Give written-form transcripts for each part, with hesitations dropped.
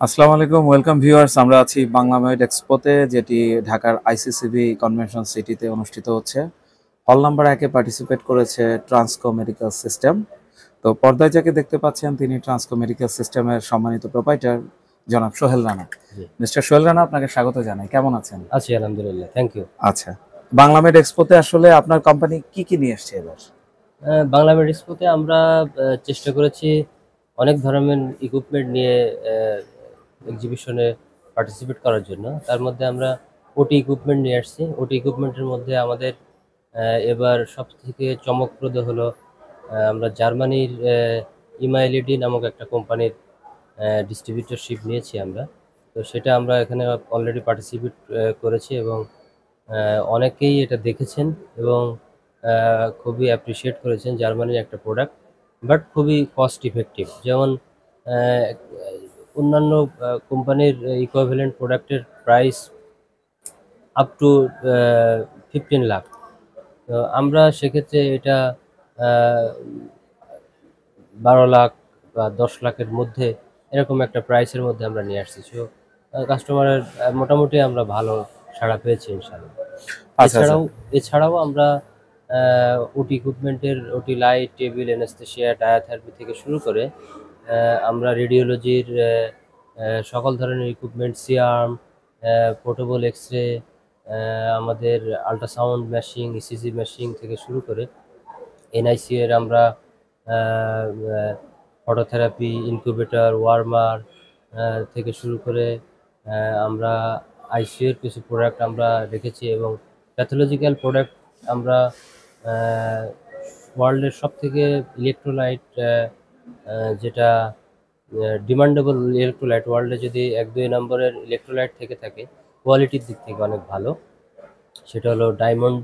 আসসালামু আলাইকুম, welcome viewers. আমরা আছি বাংলামেড এক্সপোতে, যেটি ঢাকার আইসিসিবি কনভেনশন সিটিতে অনুষ্ঠিত হচ্ছে। হল নাম্বার 1-এ পার্টিসিপেট করেছে ট্রান্সকো মেডিকেল সিস্টেম। তো পর্দায় যাকে দেখতে পাচ্ছেন তিনি ট্রান্সকো মেডিকেল সিস্টেমের সম্মানিত প্রোপাইটার জনাব সোহেল রানা। জি, মিস্টার সোহেল রানা, আপনাকে স্বাগত জানাই। কেমন আছেন? আছি আলহামদুলিল্লাহ, থ্যাংক ইউ। আচ্ছা, বাংলামেড এক্সপোতে আসলে আপনার কোম্পানি কি কি নিয়ে এসছে এবার? বাংলা মেডিক্সপোতে আমরা চেষ্টা করেছি অনেক ধরনের ইকুইপমেন্ট নিয়ে এক্সিবিশনে পার্টিসিপেট করার জন্য। তার মধ্যে আমরা ওটি ইকুইপমেন্ট নিয়ে আসছি। ওটি ইকুইপমেন্টের মধ্যে আমাদের এবার সবথেকে চমকপ্রদ হলো আমরা জার্মানির ইমাইলিডি নামক একটা কোম্পানির ডিস্ট্রিবিউটরশিপ নিয়েছি আমরা। তো সেটা আমরা এখানে অলরেডি পার্টিসিপেট করেছি এবং অনেকেই এটা দেখেছেন এবং খুবই অ্যাপ্রিসিয়েট করেছেন। জার্মানির একটা প্রোডাক্ট, বাট খুবই কস্ট ইফেক্টিভ। যেমন আহ, অন্যান্য কোম্পানির ইকুইভ্যালেন্ট প্রোডাক্টের প্রাইস আপ টু 15 লাখ। তো আমরা সেক্ষেত্রে এটা 12 লাখ বা 10 লাখের মধ্যে এরকম একটা প্রাইসের মধ্যে আমরা নিয়ে আসছি। সো কাস্টমারের মোটামুটি আমরা ভালো সাড়া পেয়েছি ইনশাল্লাহ। আচ্ছা আচ্ছা। এছাড়াও এছাড়াও আমরা ওটি ইকুইপমেন্টের ওটি লাইট, টেবিল, অ্যানেস্থেশিয়া, ডায়াথেরাপি থেকে শুরু করে আমরা রেডিওলজির সকল ধরনের ইকুইপমেন্ট, সিআর্ম, পোর্টেবল এক্স রে, আমাদের আল্ট্রাসাউন্ড মেশিন, ইসিজি মেশিন থেকে শুরু করে এনআইসি এর আমরা ফটোথেরাপি, ইনকিউবেটর, ওয়ার্মার থেকে শুরু করে আমরা আইসিইউ এর কিছু প্রোডাক্ট আমরা রেখেছি এবং প্যাথোলজিক্যাল প্রোডাক্ট আমরা ওয়ার্ল্ডের সব থেকে ইলেকট্রোলাইট, যেটা ডিমান্ডেবল ইলেকট্রোলাইট, ওয়ার্ল্ডে যদি 1-2 নম্বরের ইলেকট্রোলাইট থেকে থাকে কোয়ালিটির দিক থেকে অনেক ভালো, সেটা হলো ডায়মন্ড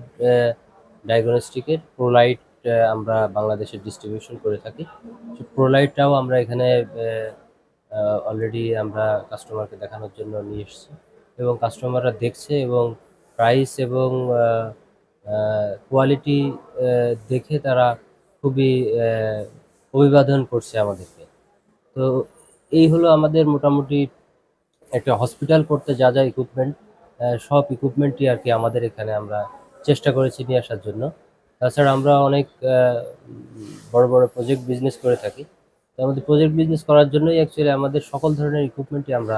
ডায়াগনস্টিকের প্রোলাইট। আমরা বাংলাদেশের ডিস্ট্রিবিউশন করে থাকি। প্রোলাইটটাও আমরা এখানে অলরেডি আমরা কাস্টমারকে দেখানোর জন্য নিয়ে এসেছি এবং কাস্টমাররা দেখছে এবং প্রাইস এবং কোয়ালিটি দেখে তারা খুবই অভিবাদন করছে আমাদেরকে। তো এই হলো আমাদের মোটামুটি একটা হসপিটাল করতে যা যা ইকুইপমেন্ট, সব ইকুইপমেন্টই আর কি আমাদের এখানে আমরা চেষ্টা করেছি নিয়ে আসার জন্য। তাছাড়া আমরা অনেক বড় বড় প্রজেক্ট বিজনেস করে থাকি। তো আমাদের প্রজেক্ট বিজনেস করার জন্যই অ্যাকচুয়ালি আমাদের সকল ধরনের ইকুইপমেন্টই আমরা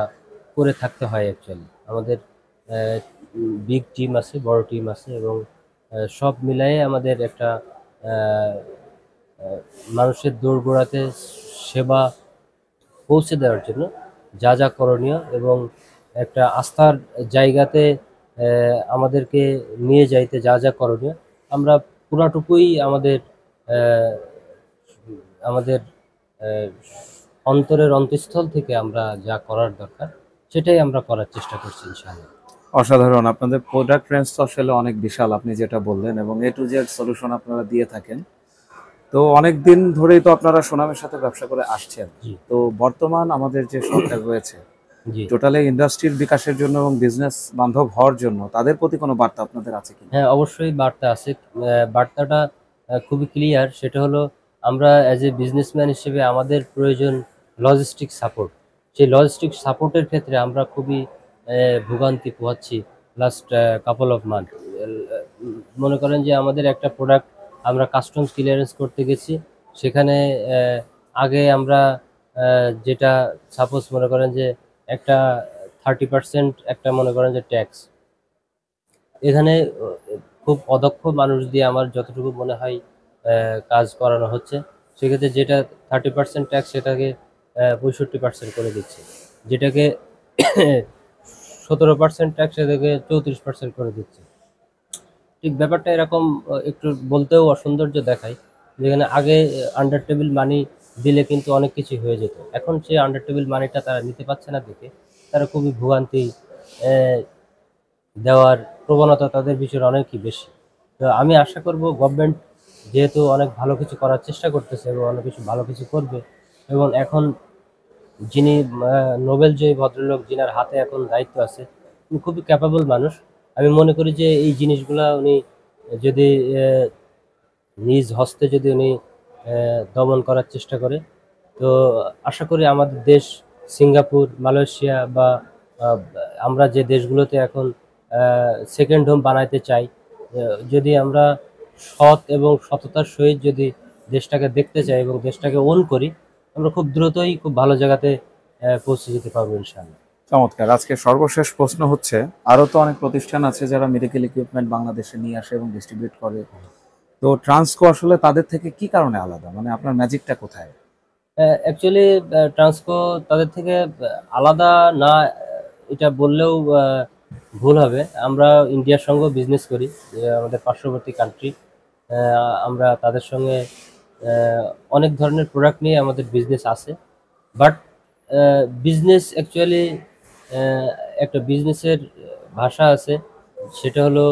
করে থাকতে হয়। অ্যাকচুয়ালি আমাদের বিগ টিম আছে, বড় টিম আছে এবং সব মিলায়ে আমাদের একটা আহ, আহ, মানুষের দোরগোড়াতে সেবা পৌঁছে দেওয়ার জন্য যা যা করণীয় এবং একটা আস্থার জায়গাতে আমাদেরকে নিয়ে যাইতে যা যা করণীয়, আমরা পুরাটুকুই আমাদের আহ, আমাদের আহ, অন্তরের অন্তঃস্থল থেকে আমরা যা করার দরকার সেটাই আমরা করার চেষ্টা করছি ইনশাআল্লাহ। অসাধারণ, আপনাদের প্রোডাক্ট রেঞ্জ তো আসলে অনেক বিশাল, আপনি যেটা বললেন, এবং এ টু জেড সলিউশন আপনারা দিয়ে থাকেন। তো অনেক দিন ধরেই তো আপনারা সুনামের সাথে ব্যবসা করে আসছেন। জি, তো বর্তমান আমাদের যে সরকার রয়েছে, জি, টোটালি ইন্ডাস্ট্রির বিকাশের জন্য এবং বিজনেস বান্ধব হওয়ার জন্য তাদের প্রতি কোনো বার্তা আপনাদের আছে কিনা? হ্যাঁ, অবশ্যই বার্তা আছে। বার্তাটা খুবই ক্লিয়ার। সেটা হলো আমরা অ্যাজ এ বিজনেসম্যান হিসেবে আমাদের প্রয়োজন লজিস্টিক সাপোর্ট। সেই লজিস্টিক সাপোর্টের ক্ষেত্রে আমরা খুবই ভোগান্তি পোহাচ্ছি লাস্ট কাপল অফ মান্থ। মনে করেন যে আমাদের একটা প্রোডাক্ট আমরা কাস্টমস ক্লিয়ারেন্স করতে গেছি, সেখানে আগে আমরা যেটা সাপোজ মনে করেন যে একটা 30% একটা মনে করেন যে ট্যাক্স, এখানে খুব অদক্ষ মানুষ দিয়ে আমার যতটুকু মনে হয় কাজ করানো হচ্ছে। সেক্ষেত্রে যেটা 30% ট্যাক্স সেটাকে 65% করে দিচ্ছে, যেটাকে 17% ট্যাক্স সেটাকে 34% করে দিচ্ছে। ঠিক ব্যাপারটা এরকম একটু বলতেও অসৌন্দর্য দেখায়। যেখানে আগে আন্ডার টেবিল মানি দিলে কিন্তু অনেক কিছু হয়ে যেত, এখন সেই আন্ডার টেবিল মানিটা তারা নিতে পারছে না দেখে তারা খুবই ভোগান্তি দেওয়ার প্রবণতা তাদের বিষয়ে অনেকই বেশি। তো আমি আশা করব গভর্নমেন্ট যেহেতু অনেক ভালো কিছু করার চেষ্টা করতেছে এবং অনেক কিছু ভালো কিছু করবে এবং এখন যিনি নোবেল জয়ী ভদ্রলোক, যিনার হাতে এখন দায়িত্ব আছে, উনি খুবই ক্যাপাবল মানুষ। আমি মনে করি যে এই জিনিসগুলা উনি যদি নিজ হস্তে যদি উনি দমন করার চেষ্টা করে, তো আশা করি আমাদের দেশ সিঙ্গাপুর, মালয়েশিয়া বা আহ, আমরা যে দেশগুলোতে এখন সেকেন্ড হোম বানাইতে চাই, যদি আমরা সৎ এবং সততার সহিত যদি দেশটাকে দেখতে চাই এবং দেশটাকে ওন করি, আমরা খুব দ্রুতই খুব ভালো জায়গাতে পৌঁছে যেতে পারবো ইনশাআল্লাহ। চমৎকার। আজকে সর্বশেষ প্রশ্ন হচ্ছে, আরো তো অনেক প্রতিষ্ঠান আছে যারা মেডিকেল ইকুইপমেন্ট বাংলাদেশে নিয়ে আসে এবং ডিস্ট্রিবিউট করে, তো ট্রান্সকো আসলে তাদের থেকে কি কারণে আলাদা, মানে আপনার ম্যাজিকটা কোথায়? অ্যাকচুয়ালি ট্রান্সকো তাদের থেকে আলাদা না, এটা বললেও ভুল হবে। আমরা ইন্ডিয়ার সঙ্গে বিজনেস করি, আমাদের পার্শ্ববর্তী কান্ট্রি। আমরা তাদের সঙ্গে অনেক ধরনের প্রোডাক্ট নিয়ে আমাদের বিজনেস আছে। বাট বিজনেস অ্যাকচুয়ালি একটা বিজনেসের ভাষা আছে, সেটা হলো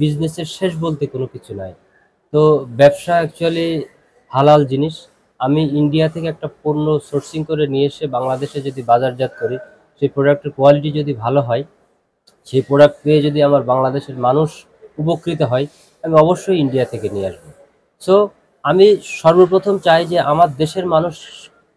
বিজনেসের শেষ বলতে কোনো কিছু নাই। তো ব্যবসা অ্যাকচুয়ালি হালাল জিনিস। আমি ইন্ডিয়া থেকে একটা পণ্য সোর্সিং করে নিয়ে এসে বাংলাদেশে যদি বাজারজাত করি, সেই প্রোডাক্টের কোয়ালিটি যদি ভালো হয়, সেই প্রোডাক্ট পেয়ে যদি আমার বাংলাদেশের মানুষ উপকৃত হয়, আমি অবশ্যই ইন্ডিয়া থেকে নিয়ে আসবো। সো আমি সর্বপ্রথম চাই যে আমার দেশের মানুষ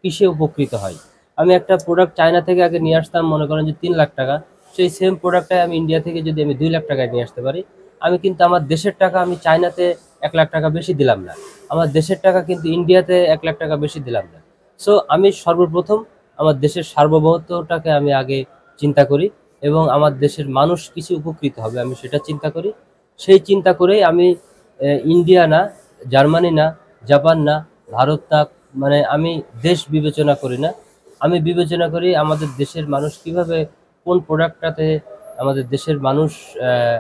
কিসে উপকৃত হয়। আমি একটা প্রোডাক্ট চায়না থেকে আগে নিয়ে আসতাম, মনে করেন যে 3 লাখ টাকা, সেই সেম প্রোডাক্টটাই আমি ইন্ডিয়া থেকে যদি আমি 2 লাখ টাকায় নিয়ে আসতে পারি, আমি কিন্তু আমার দেশের টাকা আমি চায়নাতে 1 লাখ টাকা বেশি দিলাম না, আমার দেশের টাকা কিন্তু ইন্ডিয়াতে 1 লাখ টাকা বেশি দিলাম না। সো আমি সর্বপ্রথম আমার দেশের সার্বভৌমত্বটাকে আমি আগে চিন্তা করি এবং আমার দেশের মানুষ কিছু উপকৃত হবে আমি সেটা চিন্তা করি। সেই চিন্তা করেই আমি ইন্ডিয়া না, জার্মানি না, জাপান না, ভারত না, মানে আমি দেশ বিবেচনা করি না। আমি বিবেচনা করি আমাদের দেশের মানুষ কিভাবে কোন প্রোডাক্টটাতে আমাদের দেশের মানুষ আহ,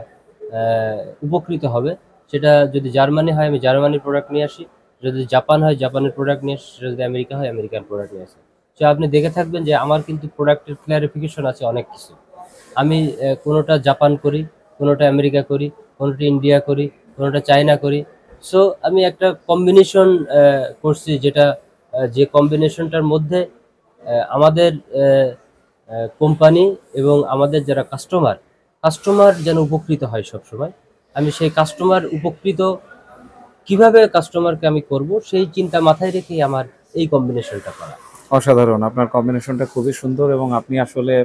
আহ, উপকৃত হবে। সেটা যদি জার্মানি হয় আমি জার্মানির প্রোডাক্ট নিয়ে আসি, যদি জাপান হয় জাপানের প্রোডাক্ট নিয়ে আসি, যদি আমেরিকা হয় আমেরিকান প্রোডাক্ট নিয়ে আসি। তো আপনি দেখে থাকবেন যে আমার কিন্তু প্রোডাক্টের ক্লারিফিকেশন আছে অনেক কিছু। আমি কোনোটা জাপান করি, কোনোটা আমেরিকা করি, কোনোটা ইন্ডিয়া করি, কোনোটা চায়না করি। সো আমি একটা কম্বিনেশন করছি, যেটা যে কম্বিনেশনটার মধ্যে আমাদের কোম্পানি এবং আমাদের যারা কাস্টমার, কাস্টমার যেন উপকৃত হয় সব সময়। আমি সেই কাস্টমার উপকৃত কিভাবে কাস্টমারকে আমি করব, সেই চিন্তা মাথায় রেখেই আমার এই কম্বিনেশনটা করা। অসাধারণ, আপনার কম্বিনেশনটা খুবই সুন্দর এবং আপনি আসলে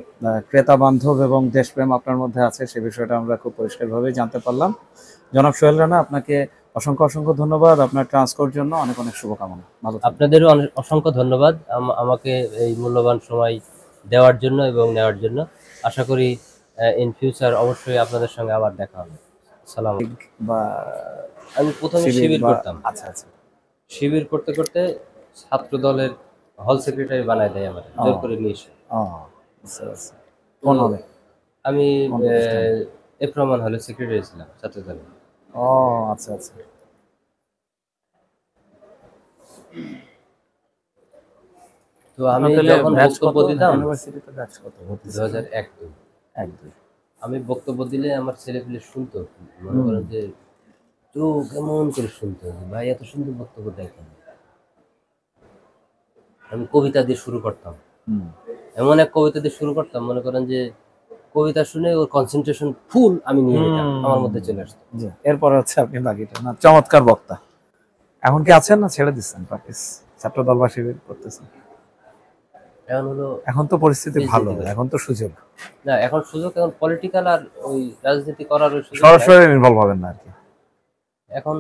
ক্রেতা বান্ধব এবং দেশপ্রেম আপনার মধ্যে আছে, সে বিষয়টা আমরা খুব পরিষ্কারভাবে জানতে পারলাম। জনাব সোহেল রানা, আপনাকে অসংখ্য অসংখ্য ধন্যবাদ। আপনার ট্রান্সফার জন্য অনেক অনেক শুভকামনা। ভালো থাকবেন। আপনাদেরও অসংখ্য ধন্যবাদ আমাকে এই মূল্যবান সময় দেওয়ার জন্য এবং নেওয়ার জন্য। আশা করি ইন ফিউচার অবশ্যই আপনাদের সঙ্গে আবার দেখা হবে। সালাম। বা আমি প্রথমে শিবির শিবির বা করতাম, আচ্ছা আচ্ছা। শিবির করতে করতে ছাত্র দলের হল সেক্রেটারি বানায় দেয় আমার, জোর করে নিয়ে এসে। ও আচ্ছা আচ্ছা। কোন হবে? আমি কোন প্রতিষ্ঠান? এফ রহমান হলে সেক্রেটারি ছিলাম ছাত্র দলের। ও আচ্ছা আচ্ছা। তো আমি আপনার তাহলে যখন ব্যাচ বক্তব্য কত দিতাম ইউনিভার্সিটিতে? ব্যাচ কত? 2001-2, 1 2। আমি বক্তব্য দিলে আমার ছেলেপিলে শুনতো, মনে করেন যে চোখ কেমন করে শুনতো, যে ভাই এত সুন্দর বক্তব্য দেখেন। আমি কবিতা দিয়ে শুরু করতাম, এমন এক কবিতা দিয়ে শুরু করতাম, মনে করেন যে কবিতা শুনে ওর কনসেন্ট্রেশন ফুল আমি নিয়ে নিতাম, আমার মধ্যে চলে আসতো। এরপর হচ্ছে আপনি বাকিটা না, চমৎকার বক্তা। এখন কি আছেন না ছেড়ে দিচ্ছেন প্র্যাকটিস? ছাত্র দল বা শিবির করতেছেন? এখন হলো, এখন তো পরিস্থিতি ভালো, এখন তো সুযোগ। না এখন সুযোগ, এখন পলিটিক্যাল আর ওই রাজনীতি করার ওই সুযোগ নাই। সরাসরি ইনভলভ হবেন না আর কি এখন